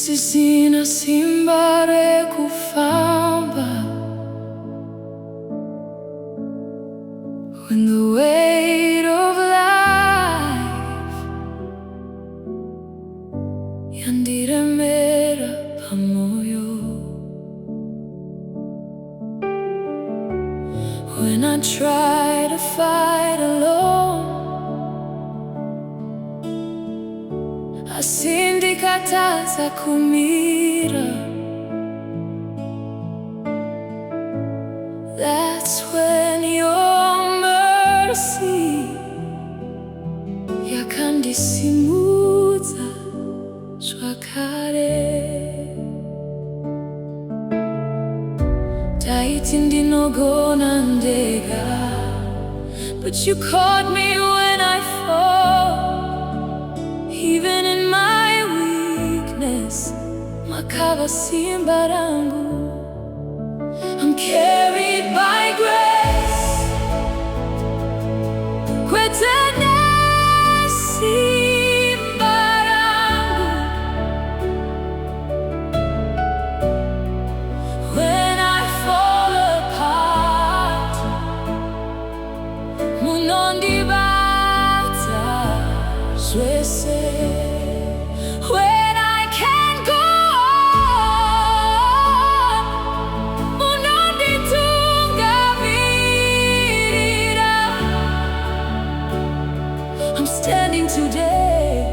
Sisina simbare kufamba. When the weight of life yandiremera pamoyo, when I try to fight alone, asindikataza kumira. That's when your mercy yakandisimudza zvakare. Taiti ndinogona ndega, but you caught me when I fall. Even in my weakness, makava simba rangu. I'm carried by grace. Kwetene simba rangu. When I fall apart, munondibata zvese. When I can't go on, munonditungamirira. I'm standing today,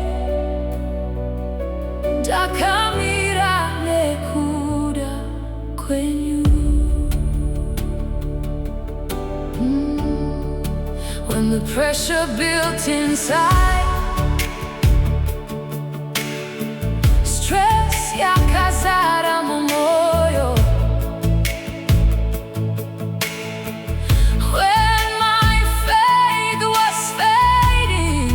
ndakamira nekuda kwenyu. When the pressure built inside, stress yakazara mumoyo. When my faith was fading,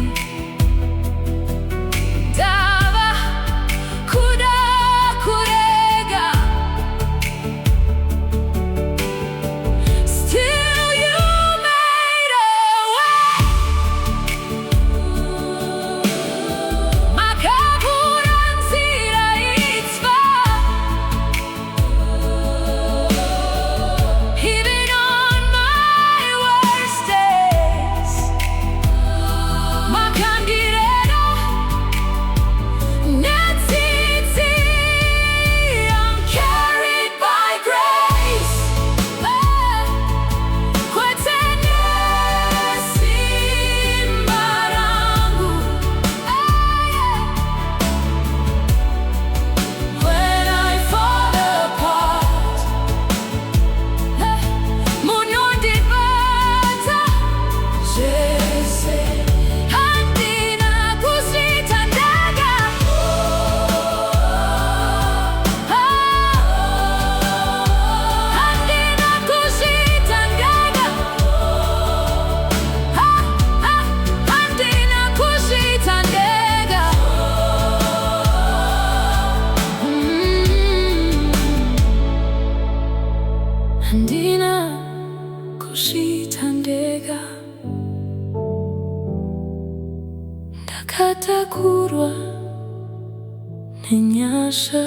dava kuda kurega. Still you made a way. Makabura nzira itva. Even on my worst days, makandirera netsitsi. I'm carried by grace. Kwetene simba rangu. When I fall apart, munondibata zvese. Handina kuzvitandaka. Handina kuzvitandaka. Handina kuzvitandaka. Handina kuzvitandeka. Ndakatakurwa nenyasha.